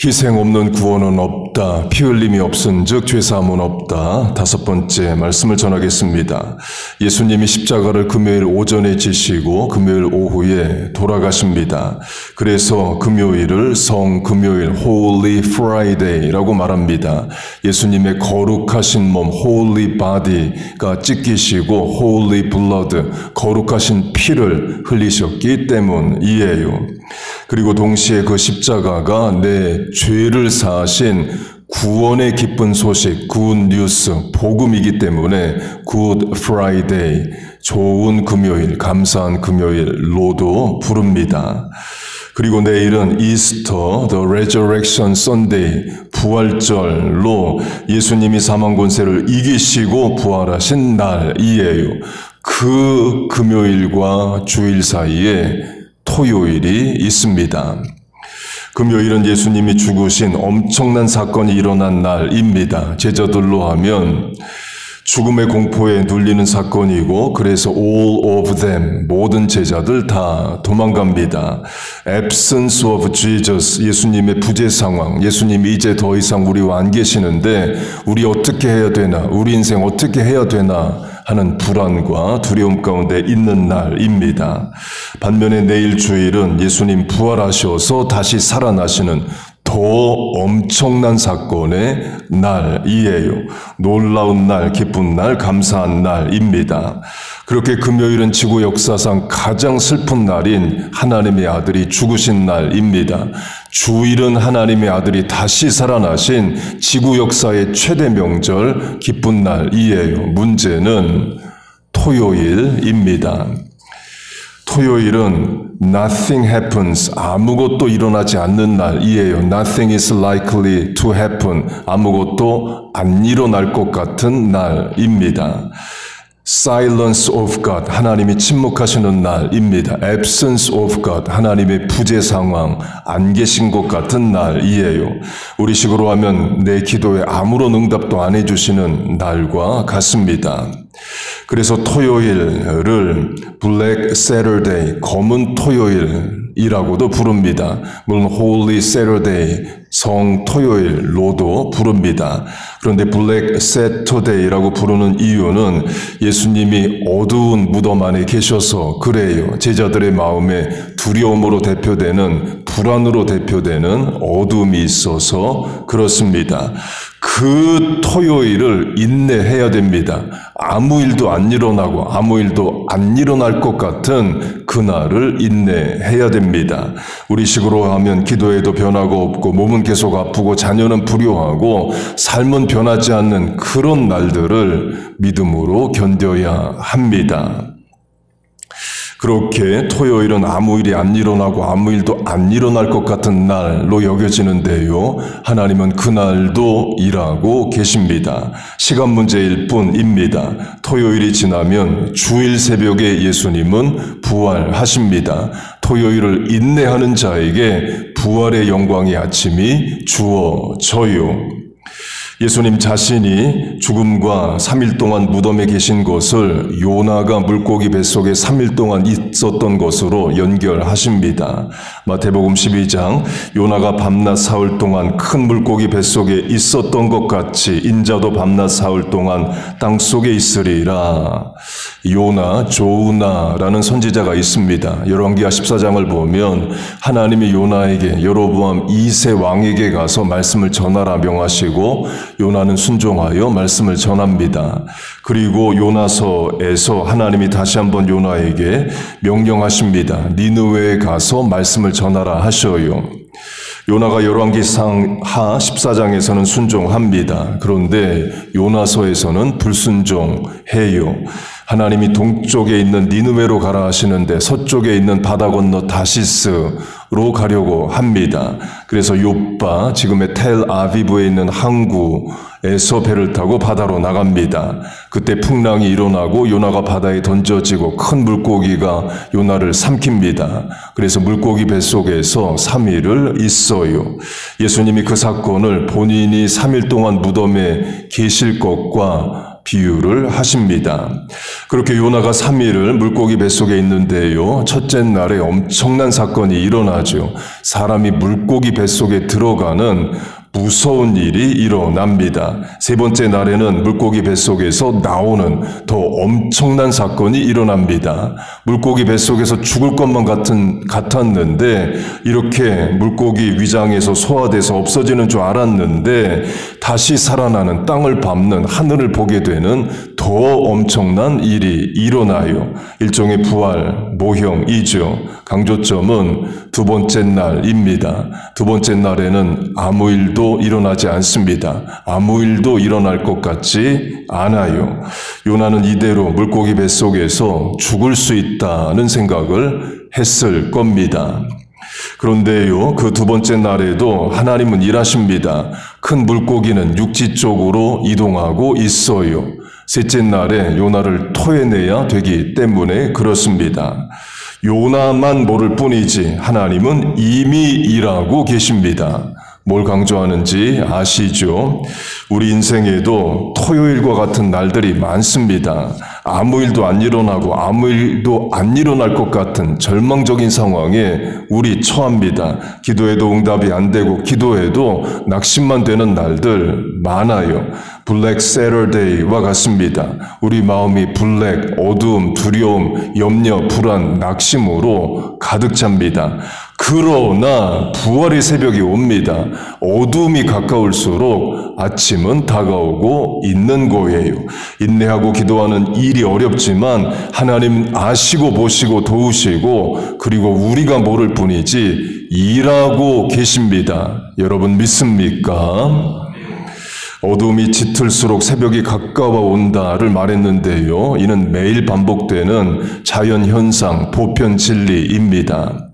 희생 없는 구원은 없다. 피 흘림이 없은즉 죄사함은 없다. 5번째 말씀을 전하겠습니다. 예수님이 십자가를 금요일 오전에 지시고 금요일 오후에 돌아가십니다. 그래서 금요일을 성금요일 Holy Friday라고 말합니다. 예수님의 거룩하신 몸 Holy Body가 찢기시고 Holy Blood 거룩하신 피를 흘리셨기 때문이에요. 그리고 동시에 그 십자가가 내 죄를 사하신 구원의 기쁜 소식, 굿 뉴스, 복음이기 때문에 Good Friday, 좋은 금요일, 감사한 금요일로도 부릅니다. 그리고 내일은 이스터, The Resurrection Sunday, 부활절로 예수님이 사망 권세를 이기시고 부활하신 날이에요. 그 금요일과 주일 사이에 토요일이 있습니다. 금요일은 예수님이 죽으신 엄청난 사건이 일어난 날입니다. 제자들로 하면 죽음의 공포에 눌리는 사건이고 그래서 all of them, 모든 제자들 다 도망갑니다. Absence of Jesus, 예수님의 부재 상황, 예수님이 이제 더 이상 우리와 안 계시는데 우리 어떻게 해야 되나, 우리 인생 어떻게 해야 되나 하는 불안과 두려움 가운데 있는 날입니다. 반면에 내일 주일은 예수님 부활하셔서 다시 살아나시는 더 엄청난 사건의 날이에요. 놀라운 날, 기쁜 날, 감사한 날입니다. 그렇게 금요일은 지구 역사상 가장 슬픈 날인 하나님의 아들이 죽으신 날입니다. 주일은 하나님의 아들이 다시 살아나신 지구 역사의 최대 명절, 기쁜 날이에요. 문제는 토요일입니다. 토요일은 nothing happens, 아무것도 일어나지 않는 날이에요. Nothing is likely to happen, 아무것도 안 일어날 것 같은 날입니다. Silence of God, 하나님이 침묵하시는 날입니다. Absence of God, 하나님의 부재 상황, 안 계신 것 같은 날이에요. 우리식으로 하면 내 기도에 아무런 응답도 안 해주시는 날과 같습니다. 그래서 토요일을 Black Saturday, 검은 토요일이라고도 부릅니다. 물론 Holy Saturday, 성토요일로도 부릅니다. 그런데 Black Saturday라고 부르는 이유는 예수님이 어두운 무덤 안에 계셔서 그래요. 제자들의 마음에 두려움으로 대표되는, 불안으로 대표되는 어둠이 있어서 그렇습니다. 그 토요일을 인내해야 됩니다. 아무 일도 안 일어나고 아무 일도 안 일어날 것 같은 그날을 인내해야 됩니다. 우리식으로 하면 기도에도 변화가 없고 몸은 계속 아프고 자녀는 불효하고 삶은 변하지 않는 그런 날들을 믿음으로 견뎌야 합니다. 그렇게 토요일은 아무 일이 안 일어나고 아무 일도 안 일어날 것 같은 날로 여겨지는데요. 하나님은 그날도 일하고 계십니다. 시간 문제일 뿐입니다. 토요일이 지나면 주일 새벽에 예수님은 부활하십니다. 토요일을 인내하는 자에게 부활의 영광의 아침이 주어져요. 예수님 자신이 죽음과 3일 동안 무덤에 계신 것을 요나가 물고기 뱃속에 3일 동안 있었던 것으로 연결하십니다. 마태복음 12장, 요나가 밤낮 사흘 동안 큰 물고기 뱃속에 있었던 것 같이 인자도 밤낮 사흘 동안 땅속에 있으리라. 요나, 조우나라는 선지자가 있습니다. 열왕기하 14장을 보면 하나님이 요나에게 여로보암 2세 왕에게 가서 말씀을 전하라 명하시고 요나는 순종하여 말씀을 전합니다. 그리고 요나서에서 하나님이 다시 한번 요나에게 명령하십니다. 니느웨에 가서 말씀을 전하라 하셔요. 요나가 열왕기상 하 14장에서는 순종합니다. 그런데 요나서에서는 불순종해요. 하나님이 동쪽에 있는 니느웨로 가라 하시는데 서쪽에 있는 바다 건너 다시스로 가려고 합니다. 그래서 요빠, 지금의 텔아비브에 있는 항구에서 배를 타고 바다로 나갑니다. 그때 풍랑이 일어나고 요나가 바다에 던져지고 큰 물고기가 요나를 삼킵니다. 그래서 물고기 뱃속에서 3일을 있어요. 예수님이 그 사건을 본인이 3일 동안 무덤에 계실 것과 비유를 하십니다. 그렇게 요나가 3일을 물고기 뱃속에 있는데요. 첫째 날에 엄청난 사건이 일어나죠. 사람이 물고기 뱃속에 들어가는 무서운 일이 일어납니다. 세 번째 날에는 물고기 뱃속에서 나오는 더 엄청난 사건이 일어납니다. 물고기 뱃속에서 죽을 것만 같았는데 이렇게 물고기 위장에서 소화돼서 없어지는 줄 알았는데 다시 살아나는, 땅을 밟는 하늘을 보게 되는 더 엄청난 일이 일어나요. 일종의 부활, 모형이죠. 강조점은 두 번째 날입니다. 두 번째 날에는 아무 일도 일어나지 않습니다. 아무 일도 일어날 것 같지 않아요. 요나는 이대로 물고기 뱃속에서 죽을 수 있다는 생각을 했을 겁니다. 그런데요, 그 두 번째 날에도 하나님은 일하십니다. 큰 물고기는 육지 쪽으로 이동하고 있어요. 셋째 날에 요나를 토해내야 되기 때문에 그렇습니다. 요나만 모를 뿐이지 하나님은 이미 일하고 계십니다. 뭘 강조하는지 아시죠? 우리 인생에도 토요일과 같은 날들이 많습니다. 아무 일도 안 일어나고 아무 일도 안 일어날 것 같은 절망적인 상황에 우리 처합니다. 기도해도 응답이 안 되고 기도해도 낙심만 되는 날들 많아요. 블랙 세터데이와 같습니다. 우리 마음이 블랙, 어두움, 두려움, 염려, 불안, 낙심으로 가득 찹니다. 그러나 부활의 새벽이 옵니다. 어두움이 가까울수록 아침은 다가오고 있는 거예요. 인내하고 기도하는 일이 어렵지만 하나님 아시고 보시고 도우시고 그리고 우리가 모를 뿐이지 일하고 계십니다. 여러분 믿습니까? 어둠이 짙을수록 새벽이 가까워 온다를 말했는데요. 이는 매일 반복되는 자연현상, 보편 진리입니다.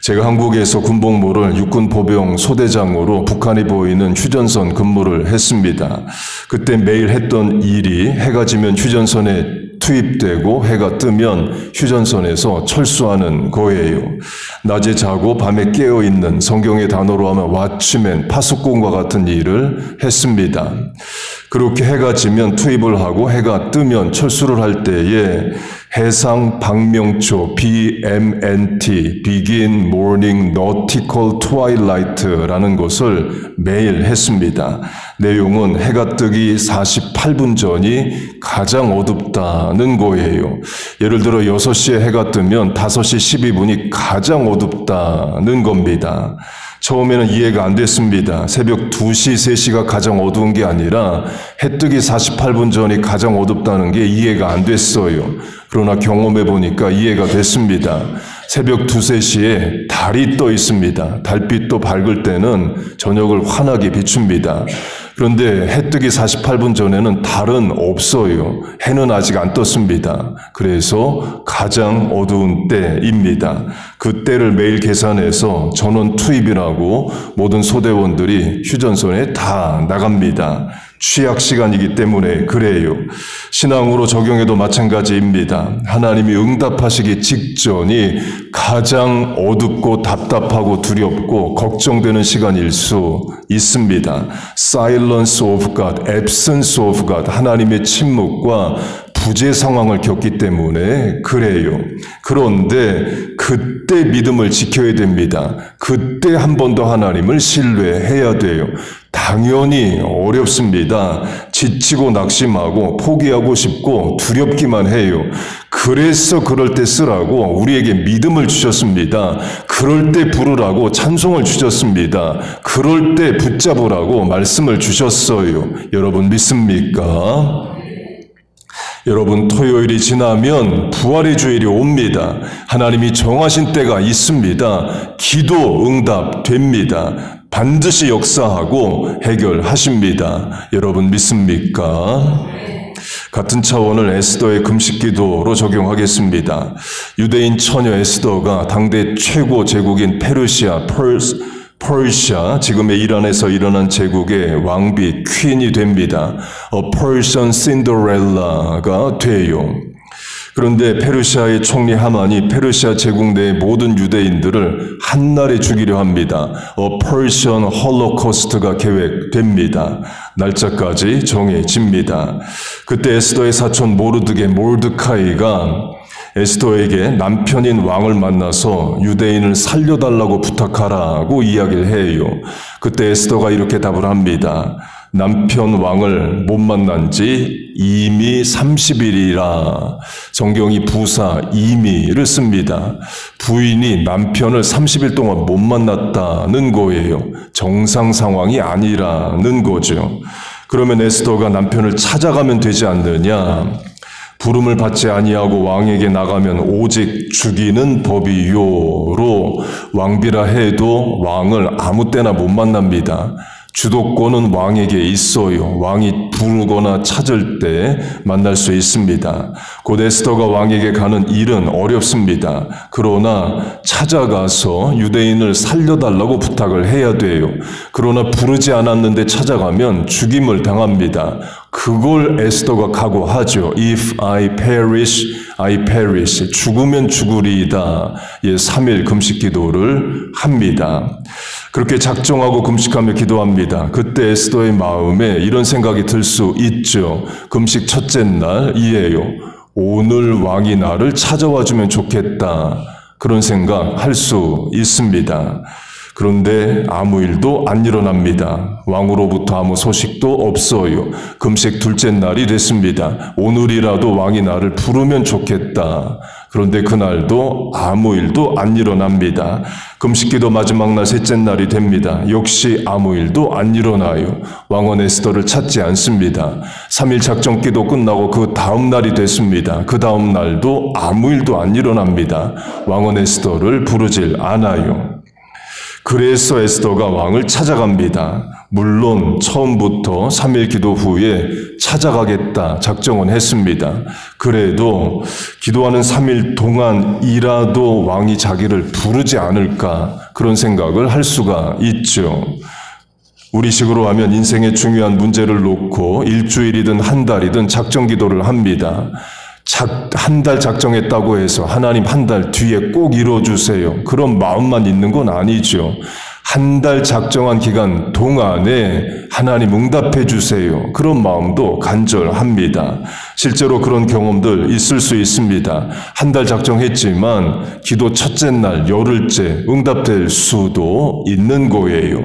제가 한국에서 군복무를 육군 보병 소대장으로 북한이 보이는 휴전선 근무를 했습니다. 그때 매일 했던 일이 해가 지면 휴전선에 투입되고 해가 뜨면 휴전선에서 철수하는 거예요. 낮에 자고 밤에 깨어있는, 성경의 단어로 하면 왓츠맨, 파수꾼과 같은 일을 했습니다. 그렇게 해가 지면 투입을 하고 해가 뜨면 철수를 할 때에 해상 방명초 BMNT, Begin Morning Nautical Twilight라는 것을 매일 했습니다. 내용은 해가 뜨기 48분 전이 가장 어둡다는 거예요. 예를 들어 6시에 해가 뜨면 5시 12분이 가장 어둡다는 겁니다. 처음에는 이해가 안 됐습니다. 새벽 2시, 3시가 가장 어두운 게 아니라 해 뜨기 48분 전이 가장 어둡다는 게 이해가 안 됐어요. 그러나 경험해 보니까 이해가 됐습니다. 새벽 2, 3시에 달이 떠 있습니다. 달빛도 밝을 때는 저녁을 환하게 비춥니다. 그런데 해 뜨기 48분 전에는 달은 없어요. 해는 아직 안 떴습니다. 그래서 가장 어두운 때입니다. 그 때를 매일 계산해서 전원 투입이라고 모든 소대원들이 휴전선에 다 나갑니다. 취약 시간이기 때문에 그래요. 신앙으로 적용해도 마찬가지입니다. 하나님이 응답하시기 직전이 가장 어둡고 답답하고 두렵고 걱정되는 시간일 수 있습니다. Silence of God, Absence of God, 하나님의 침묵과 부재 상황을 겪기 때문에 그래요. 그런데 그때 믿음을 지켜야 됩니다. 그때 한 번 더 하나님을 신뢰해야 돼요. 당연히 어렵습니다. 지치고 낙심하고 포기하고 싶고 두렵기만 해요. 그래서 그럴 때 쓰라고 우리에게 믿음을 주셨습니다. 그럴 때 부르라고 찬송을 주셨습니다. 그럴 때 붙잡으라고 말씀을 주셨어요. 여러분 믿습니까? 여러분 토요일이 지나면 부활의 주일이 옵니다. 하나님이 정하신 때가 있습니다. 기도 응답됩니다. 반드시 역사하고 해결하십니다. 여러분 믿습니까? 같은 차원을 에스더의 금식기도로 적용하겠습니다. 유대인 처녀 에스더가 당대 최고 제국인 퍼시아, 지금의 이란에서 일어난 제국의 왕비 퀸이 됩니다. Persian Cinderella가 돼요. 그런데 페르시아의 총리 하만이 페르시아 제국 내의 모든 유대인들을 한날에 죽이려 합니다. Persian Holocaust가 계획됩니다. 날짜까지 정해집니다. 그때 에스더의 사촌 모르드카이가 에스더에게 남편인 왕을 만나서 유대인을 살려달라고 부탁하라고 이야기를 해요. 그때 에스더가 이렇게 답을 합니다. 남편 왕을 못 만난 지 이미 30일이라. 성경이 부사 이미를 씁니다. 부인이 남편을 30일 동안 못 만났다는 거예요. 정상 상황이 아니라는 거죠. 그러면 에스더가 남편을 찾아가면 되지 않느냐? 부름을 받지 아니하고 왕에게 나가면 오직 죽이는 법이요로 왕비라 해도 왕을 아무 때나 못 만납니다. 주도권은 왕에게 있어요. 왕이 부르거나 찾을 때 만날 수 있습니다. 곧 에스더가 왕에게 가는 일은 어렵습니다. 그러나 찾아가서 유대인을 살려달라고 부탁을 해야 돼요. 그러나 부르지 않았는데 찾아가면 죽임을 당합니다. 그걸 에스더가 각오하죠. If I perish, I perish. 죽으면 죽으리이다. 3일 금식 기도를 합니다. 그렇게 작정하고 금식하며 기도합니다. 그때 에스더의 마음에 이런 생각이 들 수 있죠. 금식 첫째 날이에요. 오늘 왕이 나를 찾아와 주면 좋겠다. 그런 생각 할 수 있습니다. 그런데 아무 일도 안 일어납니다. 왕으로부터 아무 소식도 없어요. 금식 둘째 날이 됐습니다. 오늘이라도 왕이 나를 부르면 좋겠다. 그런데 그날도 아무 일도 안 일어납니다. 금식기도 마지막 날 셋째 날이 됩니다. 역시 아무 일도 안 일어나요. 왕은 에스더를 찾지 않습니다. 3일 작정기도 끝나고 그 다음 날이 됐습니다. 그 다음 날도 아무 일도 안 일어납니다. 왕은 에스더를 부르질 않아요. 그래서 에스더가 왕을 찾아갑니다. 물론 처음부터 3일 기도 후에 찾아가겠다 작정은 했습니다. 그래도 기도하는 3일 동안이라도 왕이 자기를 부르지 않을까 그런 생각을 할 수가 있죠. 우리식으로 하면 인생의 중요한 문제를 놓고 일주일이든 한 달이든 작정 기도를 합니다. 한 달 작정했다고 해서 하나님 한 달 뒤에 꼭 이뤄주세요. 그런 마음만 있는 건 아니죠. 한 달 작정한 기간 동안에 하나님 응답해 주세요. 그런 마음도 간절합니다. 실제로 그런 경험들 있을 수 있습니다. 한 달 작정했지만 기도 첫째 날 열흘째 응답될 수도 있는 거예요.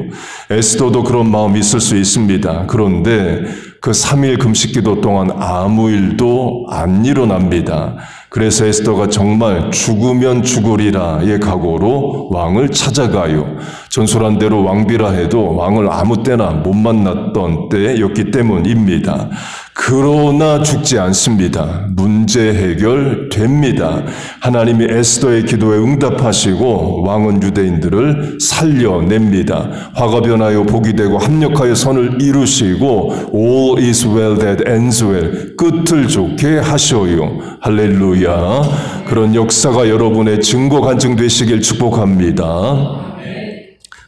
에스더도 그런 마음이 있을 수 있습니다. 그런데 그 3일 금식기도 동안 아무 일도 안 일어납니다. 그래서 에스더가 정말 죽으면 죽으리라의 각오로 왕을 찾아가요. 전설한 대로 왕비라 해도 왕을 아무 때나 못 만났던 때였기 때문입니다. 그러나 죽지 않습니다. 문제 해결됩니다. 하나님이 에스더의 기도에 응답하시고 왕은 유대인들을 살려냅니다. 화가 변하여 복이 되고 합력하여 선을 이루시고 All is well that ends well. 끝을 좋게 하셔요. 할렐루야. 그런 역사가 여러분의 증거 간증되시길 축복합니다.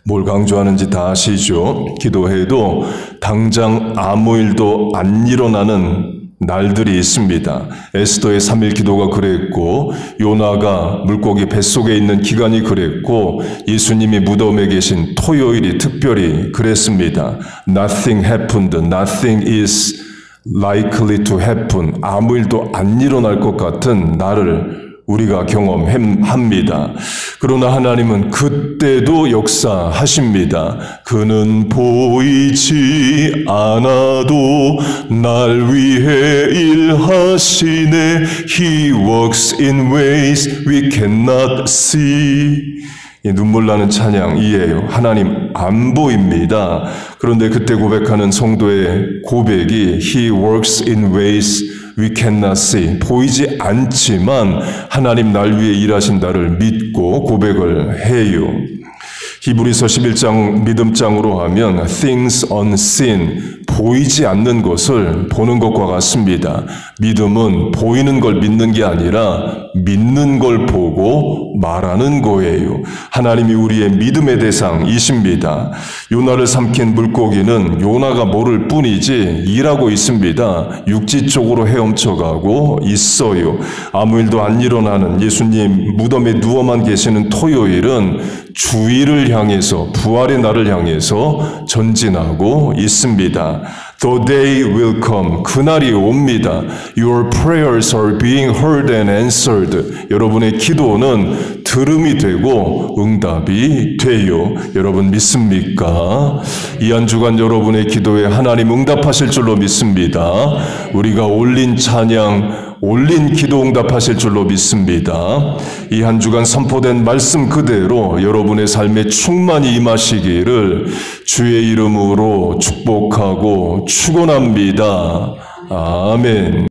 뭘 강조하는지 다 아시죠? 기도해도 당장 아무 일도 안 일어나는 날들이 있습니다. 에스더의 3일 기도가 그랬고 요나가 물고기 뱃속에 있는 기간이 그랬고 예수님이 무덤에 계신 토요일이 특별히 그랬습니다. Nothing happened. Nothing is likely to happen. 아무 일도 안 일어날 것 같은 날을 우리가 경험합니다. 그러나 하나님은 그때도 역사하십니다. 그는 보이지 않아도 날 위해 일하시네. He works in ways we cannot see. 눈물 나는 찬양이에요. 하나님 안 보입니다. 그런데 그때 고백하는 성도의 고백이 He works in ways we cannot see. 보이지 않지만 하나님 날 위해 일하신다를 믿고 고백을 해요. 히브리서 11장 믿음장으로 하면 things unseen, 보이지 않는 것을 보는 것과 같습니다. 믿음은 보이는 걸 믿는 게 아니라 믿는 걸 보고 말하는 거예요. 하나님이 우리의 믿음의 대상이십니다. 요나를 삼킨 물고기는 요나가 모를 뿐이지 일하고 있습니다. 육지 쪽으로 헤엄쳐가고 있어요. 아무 일도 안 일어나는 예수님 무덤에 누워만 계시는 토요일은 주일을 향해서 부활의 날을 향해서 전진하고 있습니다. The day will come. 그날이 옵니다. Your prayers are being heard and answered. 여러분의 기도는 들음이 되고 응답이 돼요. 여러분 믿습니까? 이 한 주간 여러분의 기도에 하나님 응답하실 줄로 믿습니다. 우리가 올린 찬양, 올린 기도 응답하실 줄로 믿습니다. 이 한 주간 선포된 말씀 그대로 여러분의 삶에 충만히 임하시기를 주의 이름으로 축복하고 축원합니다. 아멘.